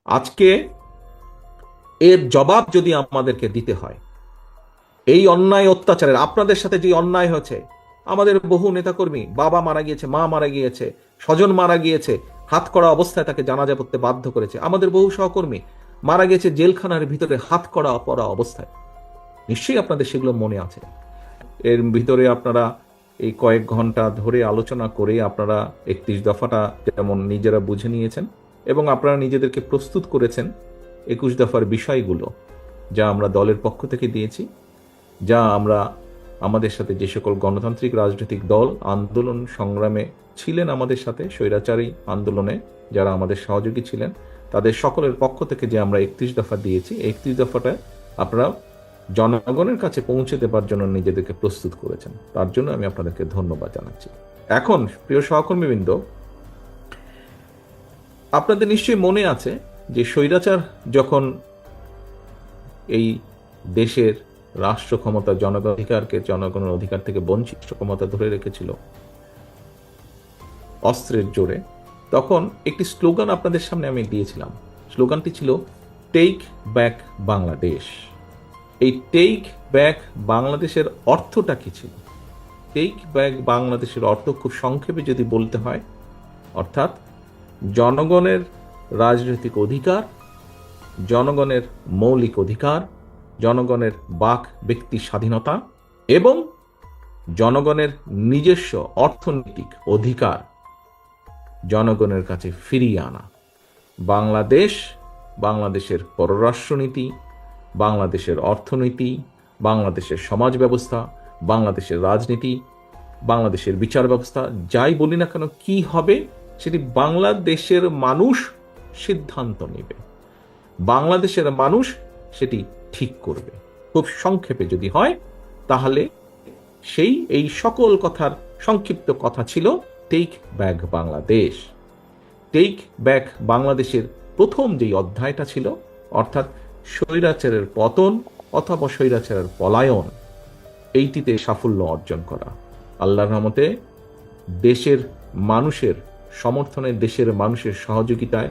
আজকে এর জবাব যদি আমাদেরকে দিতে হয়, এই অন্যায় অত্যাচারের, আপনাদের সাথে যে অন্যায় হয়েছে, আমাদের বহু নেতাকর্মী, বাবা মারা গিয়েছে, মা মারা গিয়েছে, স্বজন মারা গিয়েছে, হাত করা অবস্থায় তাকে জানাজা পড়তে বাধ্য করেছে, আমাদের বহু সহকর্মী মারা গেছে জেলখানার ভিতরে হাত করা পরা অবস্থায়। নিশ্চয়ই আপনাদের সেগুলো মনে আছে। এর ভিতরে আপনারা এই কয়েক ঘন্টা ধরে আলোচনা করে আপনারা 31 দফাটা যেমন নিজেরা বুঝে নিয়েছেন এবং আপনারা নিজেদেরকে প্রস্তুত করেছেন 21 দফার বিষয়গুলো, যা আমরা দলের পক্ষ থেকে দিয়েছি, যা আমরা আমাদের সাথে যে সকল গণতান্ত্রিক রাজনৈতিক দল আন্দোলন সংগ্রামে ছিলেন, আমাদের সাথে স্বৈরাচারী আন্দোলনে যারা আমাদের সহযোগী ছিলেন, তাদের সকলের পক্ষ থেকে যে আমরা 31 দফা দিয়েছি, 31 দফাটা আপনারা জনগণের কাছে পৌঁছে দেবার জন্য নিজেদেরকে প্রস্তুত করেছেন। তার জন্য আমি আপনাদেরকে ধন্যবাদ জানাচ্ছি। এখন প্রিয় সহকর্মীবৃন্দ, আপনাদের নিশ্চয়ই মনে আছে যে স্বৈরাচার যখন এই দেশের রাষ্ট্র ক্ষমতা, জনগণের অধিকার থেকে বঞ্চিত ক্ষমতা ধরে রেখেছিল অস্ত্রের জোরে, তখন একটি স্লোগান আপনাদের সামনে আমি দিয়েছিলাম। স্লোগানটি ছিল টেক ব্যাক বাংলাদেশ। এই টেক ব্যাক বাংলাদেশের অর্থটা কি ছিল? টেক ব্যাক বাংলাদেশের অর্থ খুব সংক্ষেপে যদি বলতে হয়, অর্থাৎ জনগণের রাজনৈতিক অধিকার, জনগণের মৌলিক অধিকার, জনগণের বাক ব্যক্তি স্বাধীনতা এবং জনগণের নিজস্ব অর্থনৈতিক অধিকার জনগণের কাছে ফিরিয়ে আনা। বাংলাদেশ, বাংলাদেশের পররাষ্ট্রনীতি, বাংলাদেশের অর্থনীতি, বাংলাদেশের সমাজ ব্যবস্থা, বাংলাদেশের রাজনীতি, বাংলাদেশের বিচার ব্যবস্থা, যাই বলি না কেন, কি হবে সেটি বাংলাদেশের মানুষ সিদ্ধান্ত নেবে, বাংলাদেশের মানুষ সেটি ঠিক করবে। খুব সংক্ষেপে যদি হয়, তাহলে এই সকল কথার সংক্ষিপ্ত কথা ছিল take back Bangladesh. Take back বাংলাদেশের প্রথম যেই অধ্যায়টা ছিল, অর্থাৎ স্বৈরাচারের পতন অথবা স্বৈরাচারের পলায়ন, এইটিতে সাফল্য অর্জন করা। আল্লাহর রহমতে দেশের মানুষের সমর্থনে, দেশের মানুষের সহযোগিতায়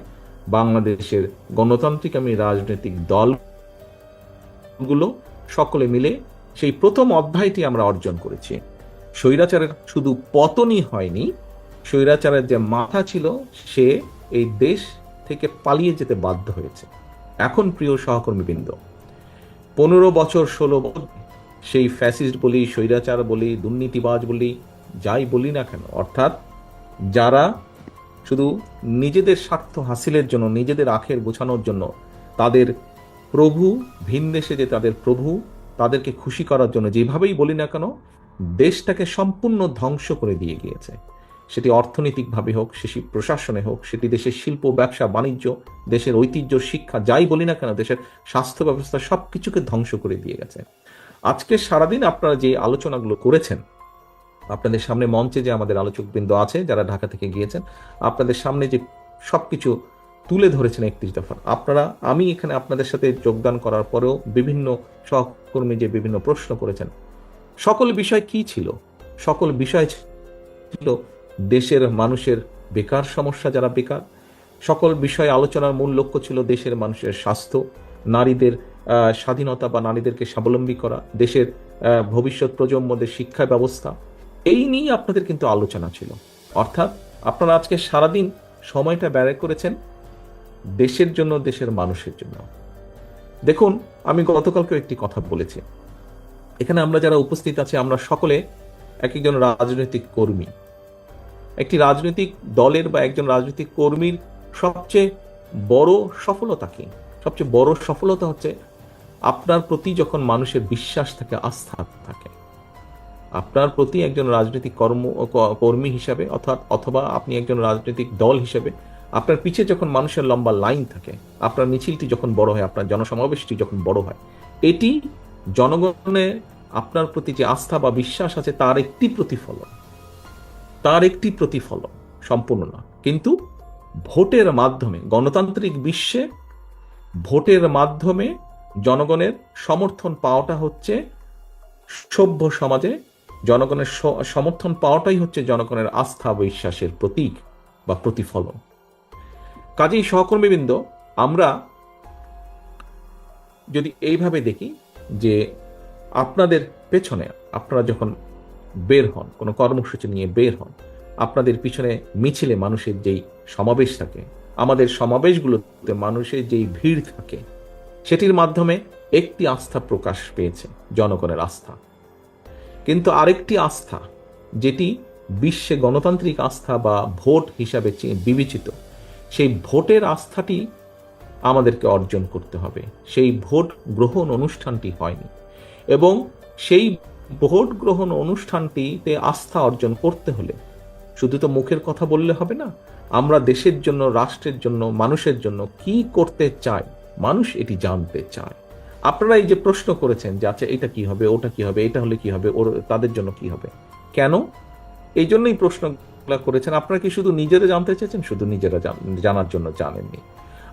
বাংলাদেশের গণতান্ত্রিকামী রাজনৈতিক দলগুলো সকলে মিলে সেই প্রথম অধ্যায়টি আমরা অর্জন করেছি। স্বৈরাচারের শুধু পতনই হয়নি, স্বৈরাচারের যে মাথা ছিল সে এই দেশ থেকে পালিয়ে যেতে বাধ্য হয়েছে। এখন প্রিয় সহকর্মীবৃন্দ, 15 বছর 16 বছর সেই ফ্যাসিস্ট বলি, স্বৈরাচার বলি, দুর্নীতিবাজ বলি, যাই বলি না কেন, অর্থাৎ যারা শুধু নিজেদের স্বার্থ হাসিলের জন্য, নিজেদের আখের গোছানোর জন্য, তাদের প্রভু, ভিন দেশে যে তাদের প্রভু, তাদেরকে খুশি করার জন্য যেভাবেই বলি না কেন, দেশটাকে সম্পূর্ণ ধ্বংস করে দিয়ে গিয়েছে। সেটি অর্থনৈতিকভাবে হোক, সেটি প্রশাসনে হোক, সেটি দেশের শিল্প, ব্যবসা, বাণিজ্য, দেশের ঐতিহ্য, শিক্ষা, যাই বলি না কেন, দেশের স্বাস্থ্য ব্যবস্থা, সবকিছুকে ধ্বংস করে দিয়ে গেছে। আজকে সারাদিন আপনারা যে আলোচনাগুলো করেছেন, আপনাদের সামনে মঞ্চে যে আমাদের আলোচকবৃন্দ আছে যারা ঢাকা থেকে গিয়েছেন, আপনাদের সামনে যে সবকিছু তুলে ধরেছেন 31 দফা, আপনারা, আমি এখানে আপনাদের সাথে যোগদান করার পরেও বিভিন্ন সহকর্মী যে বিভিন্ন প্রশ্ন করেছেন, সকল বিষয় কি ছিল? সকল বিষয় ছিল দেশের মানুষের বেকার সমস্যা, যারা বেকার। সকল বিষয়ে আলোচনার মূল লক্ষ্য ছিল দেশের মানুষের স্বাস্থ্য, নারীদের স্বাধীনতা বা নারীদেরকে স্বাবলম্বী করা, দেশের ভবিষ্যৎ প্রজন্মদের শিক্ষা ব্যবস্থা, এই নিয়ে আপনাদের কিন্তু আলোচনা ছিল। অর্থাৎ আপনারা আজকে সারাদিন সময়টা ব্যয় করেছেন দেশের জন্য, দেশের মানুষের জন্য। দেখুন, আমি গতকালকেও একটি কথা বলেছি, এখানে আমরা যারা উপস্থিত আছি, আমরা সকলে এক একজন রাজনৈতিক কর্মী। একটি রাজনৈতিক দলের বা একজন রাজনৈতিক কর্মীর সবচেয়ে বড় সফলতা কি? সবচেয়ে বড় সফলতা হচ্ছে আপনার প্রতি যখন মানুষের বিশ্বাস থাকে, আস্থা থাকে। আপনার প্রতি একজন রাজনৈতিক কর্মী হিসাবে, অথবা আপনি একজন রাজনৈতিক দল হিসেবে আপনার পিছে যখন মানুষের লম্বা লাইন থাকে, আপনার মিছিলটি যখন বড় হয়, আপনার জনসমাবেশটি যখন বড় হয়, এটি জনগণের আপনার প্রতি যে আস্থা বা বিশ্বাস আছে তার একটি প্রতিফলন, সম্পূর্ণ না। কিন্তু ভোটের মাধ্যমে, গণতান্ত্রিক বিশ্বে ভোটের মাধ্যমে জনগণের সমর্থন পাওয়াটা হচ্ছে, সভ্য সমাজে জনগণের সমর্থন পাওয়াটাই হচ্ছে জনগণের আস্থা বিশ্বাসের প্রতীক বা প্রতিফলন। কাজেই সহকর্মীবৃন্দ, আমরা যদি এইভাবে দেখি যে আপনাদের পেছনে আপনারা যখন বের হন, কোনো কর্মসূচি নিয়ে বের হন, আপনাদের পিছনে মিছিলে মানুষের যেই সমাবেশ থাকে, আমাদের সমাবেশগুলোতে মানুষের যেই ভিড় থাকে, সেটির মাধ্যমে একটি আস্থা প্রকাশ পেয়েছে, জনগণের আস্থা। কিন্তু আরেকটি আস্থা, যেটি বিশ্বে গণতান্ত্রিক আস্থা বা ভোট হিসাবে বিবেচিত, সেই ভোটের আস্থাটি আমাদেরকে অর্জন করতে হবে। সেই ভোট গ্রহণ অনুষ্ঠানটি হয়নি, এবং সেই ভোট গ্রহণ অনুষ্ঠানটিতে আস্থা অর্জন করতে হলে শুধু তো মুখের কথা বললে হবে না। আমরা দেশের জন্য, রাষ্ট্রের জন্য, মানুষের জন্য কি করতে চাই, মানুষ এটি জানতে চায়। আপনারা এই যে প্রশ্ন করেছেন যে আচ্ছা এটা কি হবে, ওটা কি হবে, এটা হলে কি হবে, ওর তাদের জন্য কি হবে, কেন এই জন্যই প্রশ্নগুলো করেছেন। আপনারা কি শুধু নিজেরা জানতে চেয়েছেন? শুধু নিজেরা জানার জন্য জানেননি,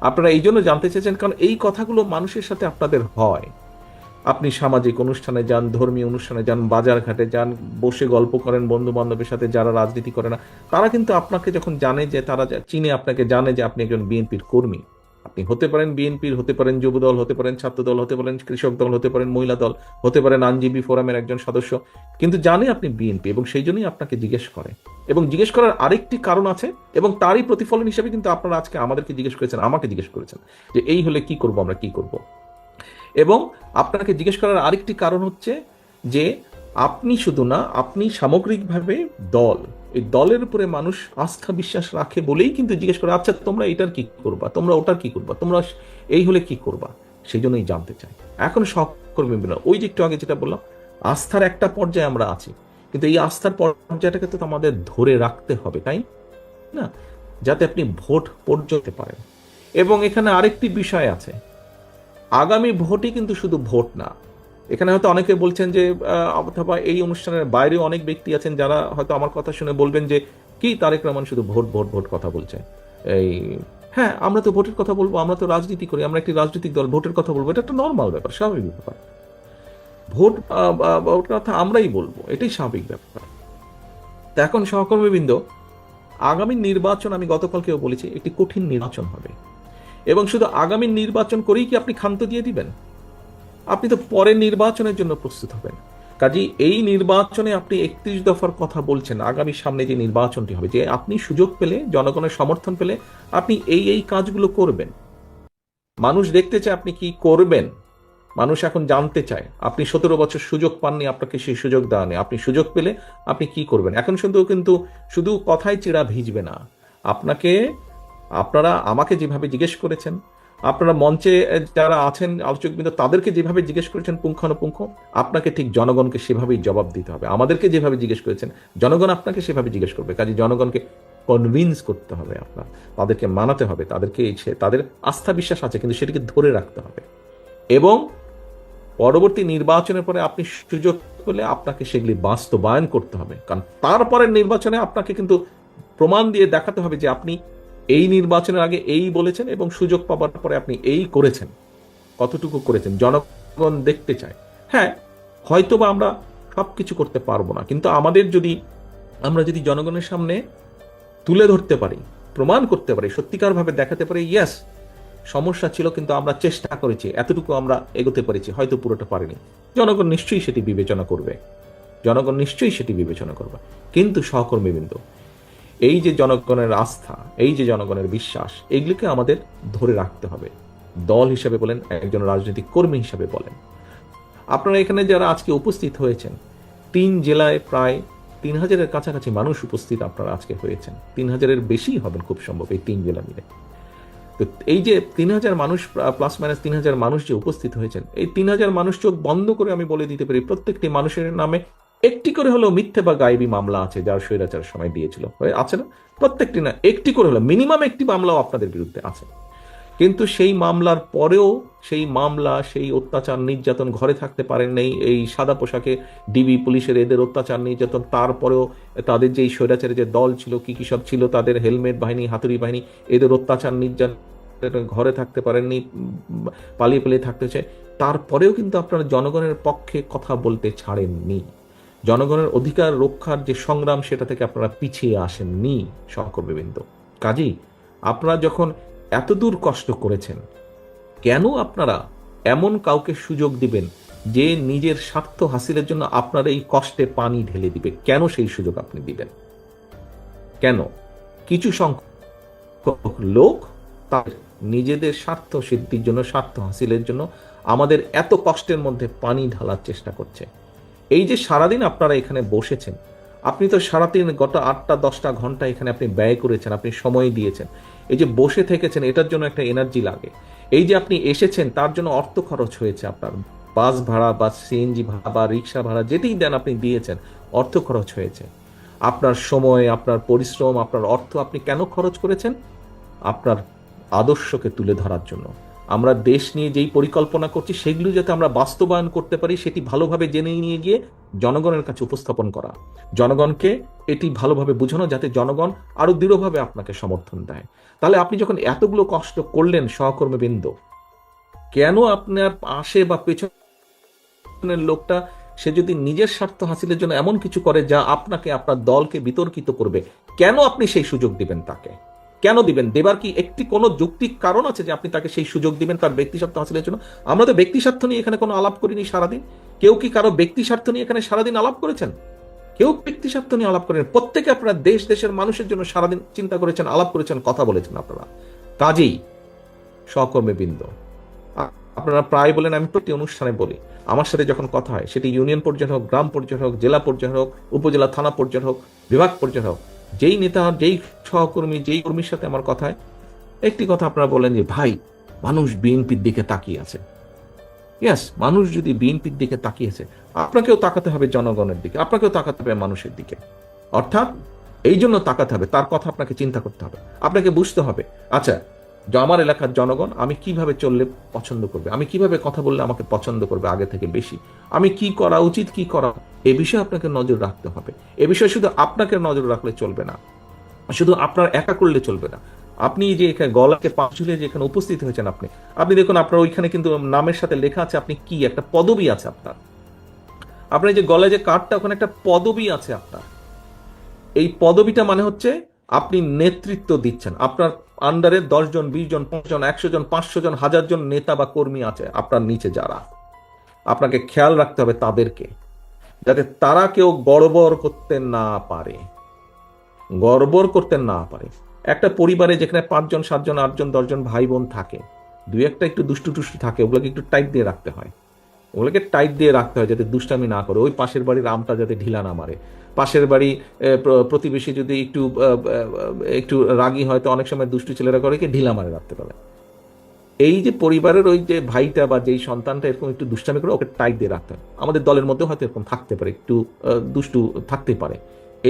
আপনারা এই জন্য জানতে চেয়েছেন কারণ এই কথাগুলো মানুষের সাথে আপনাদের হয়। আপনি সামাজিক অনুষ্ঠানে যান, ধর্মীয় অনুষ্ঠানে যান, বাজার ঘাটে যান, বসে গল্প করেন বন্ধু বান্ধবের সাথে যারা রাজনীতি করে না, তারা কিন্তু আপনাকে যখন জানে, যে তারা চিনে আপনাকে, জানে যে আপনি একজন বিএনপির কর্মী। আপনি হতে পারেন বিএনপির, হতে পারেন যুব দল, হতে পারেন ছাত্র দল, হতে পারেন কৃষক দল, হতে পারেন মহিলা দল, হতে পারেন আইনজীবী ফোরামের একজন সদস্য, কিন্তু জানে আপনি বিএনপি, এবং সেই জন্যই আপনাকে জিজ্ঞেস করে। এবং জিজ্ঞেস করার আরেকটি কারণ আছে, এবং তারই প্রতিফলন হিসেবে কিন্তু আপনারা আজকে আমাদেরকে জিজ্ঞেস করেছেন, আমাকে জিজ্ঞেস করেছেন যে এই হলে কি করব, আমরা কি করব। এবং আপনাকে জিজ্ঞেস করার আরেকটি কারণ হচ্ছে যে আপনি শুধু না, আপনি সামগ্রিকভাবে দল, এই দলের উপরে মানুষ আস্থা বিশ্বাস রাখে বলেই কিন্তু জিজ্ঞেস করে, আচ্ছা তোমরা এটার কি করবা, তোমরা ওটার কি করবা, তোমরা এই হলে কি করবা, সেই জন্যই জানতে চাই। এখন সহকর্মী, ওই যে একটু আগে যেটা বললাম, আস্থার একটা পর্যায়ে আমরা আছি, কিন্তু এই আস্থার পর্যায়টাকে তো আমাদের ধরে রাখতে হবে, তাই না, যাতে আপনি ভোট পর্যন্ত পারেন। এবং এখানে আরেকটি বিষয় আছে, আগামী ভোটই কিন্তু শুধু ভোট না। এখানে হয়তো অনেকে বলছেন যে অথবা এই অনুষ্ঠানের বাইরেও অনেক ব্যক্তি আছেন যারা হয়তো আমার কথা শুনে বলবেন যে কি তারেক রহমান শুধু ভোট ভোট ভোট কথা বলছে। এই হ্যাঁ, আমরা তো ভোটের কথা বলবো, আমরা তো রাজনীতি করি, আমরা একটি রাজনৈতিক দল, ভোটের কথা বলবো, এটা একটা নর্মাল ব্যাপার, স্বাভাবিক ব্যাপার। ভোট ভোটের কথা আমরাই বলবো, এটাই স্বাভাবিক ব্যাপার। তা এখন সহকর্মীবৃন্দ, আগামী নির্বাচন, আমি গতকালকেও বলেছি, একটি কঠিন নির্বাচন হবে। এবং শুধু আগামী নির্বাচন করেই কি আপনি ক্ষান্ত দিয়ে দিবেন? আপনি তো পরের নির্বাচনের জন্য প্রস্তুত হবেন। কাজেই এই নির্বাচনে আপনি 31 দফার কথা বলছেন, আগামী সামনে যে নির্বাচনটি হবে, যে আপনি সুযোগ পেলে, জনগণের সমর্থন পেলে আপনি এই এই কাজগুলো করবেন। মানুষ দেখতে চায় আপনি কি করবেন, মানুষ এখন জানতে চায়। আপনি 17 বছর সুযোগ পাননি, আপনাকে সেই সুযোগ দেওয়া নেই, আপনি সুযোগ পেলে আপনি কি করবেন। এখন কিন্তু শুধু কথায় চিড়া ভিজবে না। আপনারা আমাকে যেভাবে জিজ্ঞেস করেছেন, আপনারা মঞ্চে যারা আছেন আলোচকবৃন্দ, তাদেরকে যেভাবে জিজ্ঞেস করেছেন পুঙ্খানুপুঙ্খ, আপনাকে ঠিক জনগণকে সেভাবেই জবাব দিতে হবে। আমাদেরকে যেভাবে জিজ্ঞেস করেছেন, জনগণ আপনাকে সেভাবে জিজ্ঞেস করবে। কাজে জনগণকে কনভিন্স করতে হবে, আপনার তাদেরকে মানাতে হবে, তাদের আস্থা বিশ্বাস আছে, কিন্তু সেটিকে ধরে রাখতে হবে। এবং পরবর্তী নির্বাচনের পরে আপনি সুযোগ পেলে আপনাকে সেগুলি বাস্তবায়ন করতে হবে। কারণ তারপরের নির্বাচনে আপনাকে কিন্তু প্রমাণ দিয়ে দেখাতে হবে যে আপনি এই নির্বাচনের আগে এই বলেছেন, এবং সুযোগ পাবার পরে আপনি এই করেছেন, কতটুকু করেছেন জনগণ দেখতে চায়। হ্যাঁ, হয়তোবা আমরা সবকিছু করতে পারবো না, কিন্তু আমরা যদি জনগণের সামনে তুলে ধরতে পারি, প্রমাণ করতে পারি, সত্যিকার ভাবে দেখাতে পারি, ইয়েস সমস্যা ছিল কিন্তু আমরা চেষ্টা করেছি, এতটুকু আমরা এগোতে পেরেছি, হয়তো পুরোটা পারিনি, জনগণ নিশ্চয়ই সেটি বিবেচনা করবে, কিন্তু সহকর্মীবৃন্দ, এই যে জনগণের আস্থা, এই যে জনগণের বিশ্বাস, এইগুলিকে আমাদের ধরে রাখতে হবে। দল হিসেবে বলেন, একজন রাজনৈতিক কর্মী হিসেবে বলেন। আপনারা এখানে যারা আজকে উপস্থিত হয়েছেন, 3 জেলায় প্রায় 3000-এর কাছাকাছি মানুষ উপস্থিত আপনারা আজকে হয়েছেন, 3000-এর বেশি হবেন খুব সম্ভব এই 3 জেলা মিলে। তো এই যে 3000 মানুষ, প্লাস মাইনাস 3000 মানুষ যে উপস্থিত হয়েছেন, এই 3000 মানুষ চোখ বন্ধ করে আমি বলে দিতে পারি, প্রত্যেকটি মানুষের নামে একটি করে হলেও মিথ্যে বা গায়েবী মামলা আছে, যার স্বৈরাচারের সময় দিয়েছিল, আছে না? প্রত্যেকটি না, একটি করে হলো, মিনিমাম একটি মামলাও আপনাদের বিরুদ্ধে আছে। কিন্তু সেই মামলার পরেও সেই মামলা, সেই অত্যাচার নির্যাতন, ঘরে থাকতে পারেন নেই, এই সাদা পোশাকে ডিবি পুলিশের এদের অত্যাচার নির্যাতন, তারপরেও তাদের যেই স্বৈরাচারের যে দল ছিল, কি কি সব ছিল, তাদের হেলমেট বাহিনী, হাতুড়ি বাহিনী, এদের অত্যাচার নির্যাতন, ঘরে থাকতে পারেননি, পালিয়ে পালিয়ে থাকতে চায়, তারপরেও কিন্তু আপনারা জনগণের পক্ষে কথা বলতে ছাড়েননি। জনগণের অধিকার রক্ষার যে সংগ্রাম, সেটা থেকে আপনারা পিছিয়ে আসেননি সহকর্মীবৃন্দ। কাজেই আপনারা যখন এতদূর কষ্ট করেছেন, কেন আপনারা এমন কাউকে সুযোগ দিবেন যে নিজের স্বার্থ হাসিলের জন্য আপনার এই কষ্টে পানি ঢেলে দিবে? কেন সেই সুযোগ আপনি দিবেন? কেন? কিছু সংখ্যক লোক তার নিজেদের স্বার্থ সিদ্ধির জন্য, স্বার্থ হাসিলের জন্য আমাদের এত কষ্টের মধ্যে পানি ঢালার চেষ্টা করছে। এই যে সারাদিন আপনারা এখানে বসেছেন, আপনি তো সারাদিন গত 8-10 ঘন্টা এখানে আপনি ব্যয় করেছেন, আপনি সময় দিয়েছেন। এই যে বসে থেকেছেন, এটার জন্য একটা এনার্জি লাগে। এই যে আপনি এসেছেন, তার জন্য অর্থ খরচ হয়েছে আপনার। বাস ভাড়া বা সিএনজি ভাড়া বা রিক্সা ভাড়া যেতেই দেন আপনি দিয়েছেন, অর্থ খরচ হয়েছে। আপনার সময়, আপনার পরিশ্রম, আপনার অর্থ আপনি কেন খরচ করেছেন? আপনার আদর্শকে তুলে ধরার জন্য। আমরা দেশ নিয়ে যেই পরিকল্পনা করছি সেগুলো যাতে আমরা বাস্তবায়ন করতে পারি, সেটি ভালোভাবে জেনে নিয়ে গিয়ে জনগণের কাছে উপস্থাপন করা, জনগণকে এটি ভালোভাবে বোঝানো, যাতে জনগণ আরো দৃঢ়ভাবে আপনাকে সমর্থন দেয়। তাহলে আপনি যখন এতগুলো কষ্ট করলেন সহকর্মীবৃন্দ, কেন আপনার পাশে বা পেছনের লোকটা সে যদি নিজের স্বার্থ হাসিলের জন্য এমন কিছু করে যা আপনাকে, আপনার দলকে বিতর্কিত করবে, কেন আপনি সেই সুযোগ দিবেন তাকে? কেন দিবেন? দেবার কি একটি কোনো যৌক্তিক কারণ আছে যে আপনি তাকে সেই সুযোগ দিবেন তার ব্যক্তি স্বার্থ হাসিলের জন্য? আমরা তো ব্যক্তি স্বার্থ নিয়ে এখানে কোনো আলাপ করিনি সারাদিন। কেউ কি কারো ব্যক্তি স্বার্থ নিয়ে এখানে সারাদিন আলাপ করেছেন? কেউ ব্যক্তি স্বার্থ নিয়ে আলাপ করেন? প্রত্যেকে আপনারা দেশ, দেশের মানুষের জন্য সারাদিন চিন্তা করেছেন, আলাপ করেছেন, কথা বলেছেন আপনারা। কাজেই সহকর্মীবৃন্দ, আপনারা প্রায় বলেন, আমি প্রতি অনুষ্ঠানে বলি, আমার সাথে যখন কথা হয়, সেটি ইউনিয়ন পর্যায়ে হোক, গ্রাম পর্যায়ে হোক, জেলা পর্যায়ে হোক, উপজেলা থানা পর্যায়ে হোক, বিভাগ পর্যায়ে হোক, যেই নেতা, যেই সহকর্মী, যেই কর্মীর সাথে আমার কথা হয়, একটি কথা আপনারা বলেন যে ভাই, মানুষ বিএনপির দিকে তাকিয়ে আছে। ইয়েস, মানুষ যদি বিএনপির দিকে তাকিয়েছে, আপনাকেও তাকাতে হবে জনগণের দিকে, আপনাকেও তাকাতে হবে মানুষের দিকে। অর্থাৎ এই জন্য তাকাতে হবে, তার কথা আপনাকে চিন্তা করতে হবে, আপনাকে বুঝতে হবে, আচ্ছা আমার এলাকার জনগণ আমি কিভাবে চললে পছন্দ করবে, আমি কিভাবে কথা বললে আমাকে পছন্দ করবে আগে থেকে বেশি, আমি কি করা উচিত, কি করা, এ বিষয়ে আপনাকে নজর রাখতে হবে। এ বিষয়ে শুধু আপনাকে নজর রাখলে চলবে না, শুধু আপনার একা করলে চলবে না। আপনি যে এখানে গলাকে পা ঝুলিয়ে যে এখানে উপস্থিত হয়েছেন, আপনি দেখুন আপনার ওইখানে কিন্তু নামের সাথে লেখা আছে আপনি কি, একটা পদবি আছে আপনার। আপনার যে গলায় যে কার্ডটা, ওখানে একটা পদবি আছে আপনার। এই পদবিটা মানে হচ্ছে আপনি নেতৃত্ব দিচ্ছেন। আপনার আন্ডারে 10 জন, 20 জন, 50 জন, 100 জন, 500 জন, 1000 জন নেতা বা কর্মী আছে আপনার নিচে, যারা আপনাকে খেয়াল রাখতে হবে তাদেরকে, যাতে তারা কেউ গড়বড় করতে না পারে, গড়বড় করতে না পারে। একটা পরিবারে যেখানে 5 জন, 7 জন, 8 জন, 10 জন ভাই বোন থাকে, দুই একটা একটু দুষ্টু টুষ্টু থাকে, ওগুলোকে একটু টাইট দিয়ে রাখতে হয়, ওগুলোকে টাইট দিয়ে রাখতে হয় যাতে দুষ্টামি না করে, ওই পাশের বাড়ির আমটা যাতে ঢিলা না মারে, পাশের বাড়ি প্রতিবেশী যদি একটু একটু রাগী হয়, তো অনেক সময় দুষ্টু ছেলেরা করে কি ঢিলা মারে রাখতে পারে। এই যে পরিবারের ওই যে ভাইটা বা যেই সন্তানটা এরকম একটু দুষ্টামি করে, ওকে টাইট দিয়ে রাখতে হয়। আমাদের দলের মধ্যে হয়তো এরকম থাকতে পারে, একটু দুষ্টু থাকতে পারে,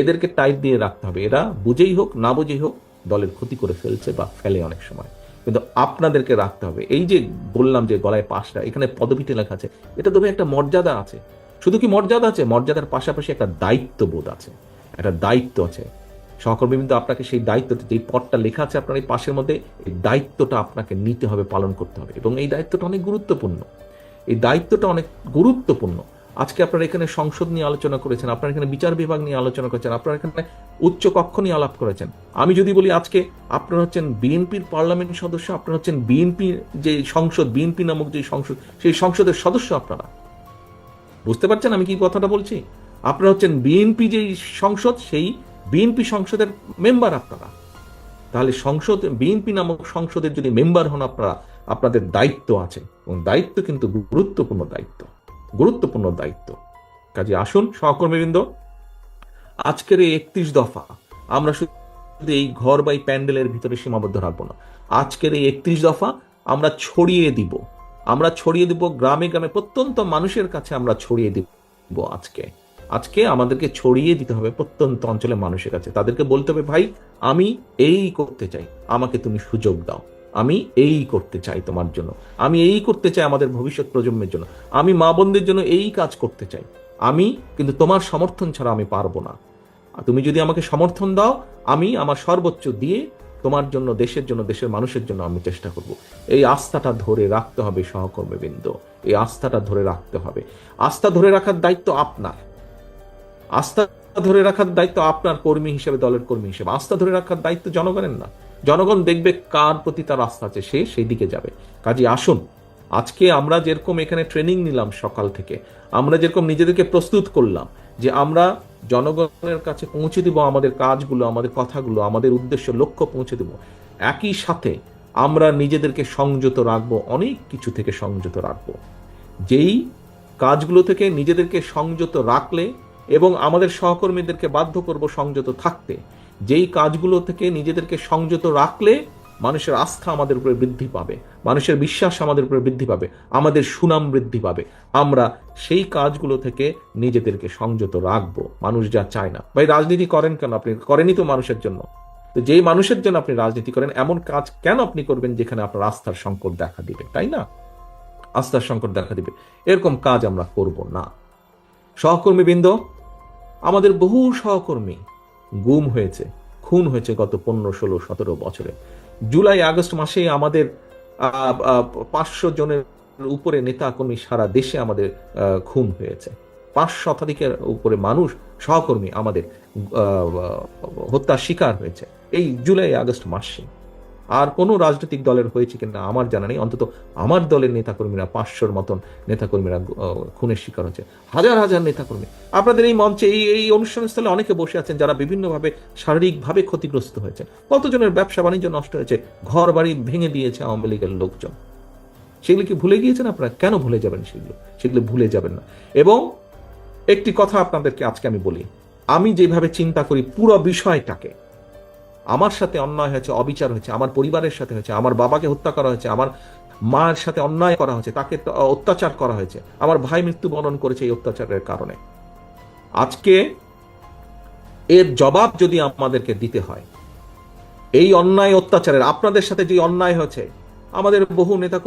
এদেরকে টাইট দিয়ে রাখতে হবে। এরা বুঝেই হোক না বুঝেই হোক দলের ক্ষতি করে ফেলছে বা ফেলে অনেক সময়, কিন্তু আপনাদেরকে রাখতে হবে। এই যে বললাম যে গলায় পাশটা, এখানে পদবিতে লেখা আছে, এটা তবে একটা মর্যাদা আছে। শুধু কি মর্যাদা আছে? মর্যাদার পাশাপাশি একটা দায়িত্ববোধ আছে, একটা দায়িত্ব আছে। সহকর্মীবৃন্দ, আপনাকে সেই দায়িত্বটা, যেই পদটা লেখা আছে আপনার এই পাশের মধ্যে, এই দায়িত্বটা আপনাকে নিতে হবে, পালন করতে হবে, এবং এই দায়িত্বটা অনেক গুরুত্বপূর্ণ। এই দায়িত্বটা অনেক গুরুত্বপূর্ণ। আজকে আপনারা এখানে সংসদ নিয়ে আলোচনা করেছেন, আপনারা এখানে বিচার বিভাগ নিয়ে আলোচনা করেছেন, আপনারা এখানে উচ্চ কক্ষ নিয়ে আলাপ করেছেন। আমি যদি বলি আজকে আপনারা হচ্ছেন বিএনপির পার্লামেন্ট সদস্য, আপনারা হচ্ছেন বিএনপির যে সংসদ, বিএনপি নামক যে সংসদ, সেই সংসদের সদস্য আপনারা। বুঝতে পারছেন আমি কি কথাটা বলছি? আপনারা হচ্ছেন বিএনপি যে সংসদ, সেই বিএনপি সংসদের মেম্বার আপনারা। তাহলে সংসদ, বিএনপি নামক সংসদের যদি মেম্বার হন আপনারা, আপনাদের দায়িত্ব আছে, এবং দায়িত্ব কিন্তু গুরুত্বপূর্ণ দায়িত্ব, গুরুত্বপূর্ণ দায়িত্ব। কাজে আসুন সহকর্মীবৃন্দ, আজকের এই 31 দফা আমরা শুধু এই ঘর বা এই প্যান্ডেলের ভিতরে সীমাবদ্ধ রাখবো না। আজকের এই 31 দফা আমরা ছড়িয়ে দিব, আমরা ছড়িয়ে দিব গ্রামে গ্রামে, প্রত্যন্ত মানুষের কাছে আমরা ছড়িয়ে দিব। আজকে আমাদেরকে ছড়িয়ে দিতে হবে প্রত্যন্ত অঞ্চলের মানুষের কাছে। তাদেরকে বলতে হবে, ভাই আমি এই করতে চাই, আমাকে তুমি সুযোগ দাও, আমি এই করতে চাই তোমার জন্য, আমি এই করতে চাই আমাদের ভবিষ্যৎ প্রজন্মের জন্য, আমি মা বোনদের জন্য এই কাজ করতে চাই, আমি কিন্তু তোমার সমর্থন ছাড়া আমি পারবো না। তুমি যদি আমাকে সমর্থন দাও, আমি আমার সর্বোচ্চ দিয়ে তোমার জন্য, দেশের জন্য, দেশের মানুষের জন্য আমি চেষ্টা করব। এই আস্থাটা ধরে রাখতে হবে সহকর্মীবৃন্দ, এই আস্থাটা ধরে রাখতে হবে। আস্থা ধরে রাখার দায়িত্ব আপনার, আস্থা ধরে রাখার দায়িত্ব আপনার কর্মী হিসেবে, দলের কর্মী হিসেবে। আস্থা ধরে রাখার দায়িত্ব জনগণের না, জনগণ দেখবে কার প্রতি তার আস্থা আছে, সে সেই দিকে যাবে। কাজে আসুন, আজকে আমরা যেরকম এখানে ট্রেনিং নিলাম সকাল থেকে, আমরা যেরকম নিজেদেরকে প্রস্তুত করলাম যে আমরা জনগণের কাছে পৌঁছে দিব আমাদের কাজগুলো, আমাদের কথাগুলো, আমাদের উদ্দেশ্য লক্ষ্য পৌঁছে দেব, একই সাথে আমরা নিজেদেরকে সংযত রাখবো, অনেক কিছু থেকে সংযত রাখবো। যেই কাজগুলো থেকে নিজেদেরকে সংযত রাখলে এবং আমাদের সহকর্মীদেরকে বাধ্য করব সংযত থাকতে, যেই কাজগুলো থেকে নিজেদেরকে সংযত রাখলে মানুষের আস্থা আমাদের উপরে বৃদ্ধি পাবে, মানুষের বিশ্বাস আমাদের উপরে বৃদ্ধি পাবে, আমাদের সুনাম বৃদ্ধি পাবে, আমরা সেই কাজগুলো থেকে নিজেদেরকে সংযত রাখবো। মানুষ যা চায় না। ভাই রাজনীতি করেন কেন? আপনি করেনই তো মানুষের জন্য। তো যেই মানুষের জন্য আপনি রাজনীতি করেন, এমন কাজ কেন আপনি করবেন যেখানে আপনার আস্থার সংকট দেখা দিবে? তাই না? আস্থার সংকট দেখা দিবে, এরকম কাজ আমরা করব না। সহকর্মীবৃন্দ, আমাদের বহু সহকর্মী গুম হয়েছে, খুন হয়েছে গত 15, 16, 17 বছরে। জুলাই আগস্ট মাসে আমাদের 500 জনের উপরে নেতা কর্মী সারা দেশে আমাদের খুন হয়েছে। 5 শতাধিকের উপরে মানুষ, সহকর্মী আমাদের হত্যার শিকার হয়েছে এই জুলাই আগস্ট মাসে। আর কোনো রাজনৈতিক দলের হয়েছে কিনা আমার জানা নেই, অন্তত আমার দলের নেতাকর্মীরা 500-র মতন নেতাকর্মীরা খুনের শিকার হচ্ছে। হাজার হাজার নেতাকর্মী আপনাদের এই মঞ্চে, এই অনুষ্ঠান স্থলে অনেকে বসে আছেন যারা বিভিন্নভাবে শারীরিকভাবে ক্ষতিগ্রস্ত হয়েছে। কতজনের ব্যবসা বাণিজ্য নষ্ট হয়েছে, ঘর বাড়ি ভেঙে দিয়েছে আওয়ামী লীগের লোকজন। সেগুলি কি ভুলে গিয়েছেন আপনারা? কেন ভুলে যাবেন? সেগুলো ভুলে যাবেন না। এবং একটি কথা আপনাদেরকে আজকে আমি বলি, আমি যেভাবে চিন্তা করি পুরো বিষয়টাকে, আমার সাথে অন্যায় হয়েছে, অবিচার হয়েছে, আমার পরিবারের সাথে হয়েছে, আমার বাবাকে হত্যা করা হয়েছে, আমার মায়ের সাথে অন্যায় করা হয়েছে, তাকে অত্যাচার করা হয়েছে, আমার ভাই মৃত্যুবরণ করেছে এই অত্যাচারের কারণে। আজকে এর জবাব যদি আমাদেরকে দিতে হয়, এই অন্যায় অত্যাচারের, আপনাদের সাথে যে অন্যায় হয়েছে, আমাদের বহু নেতা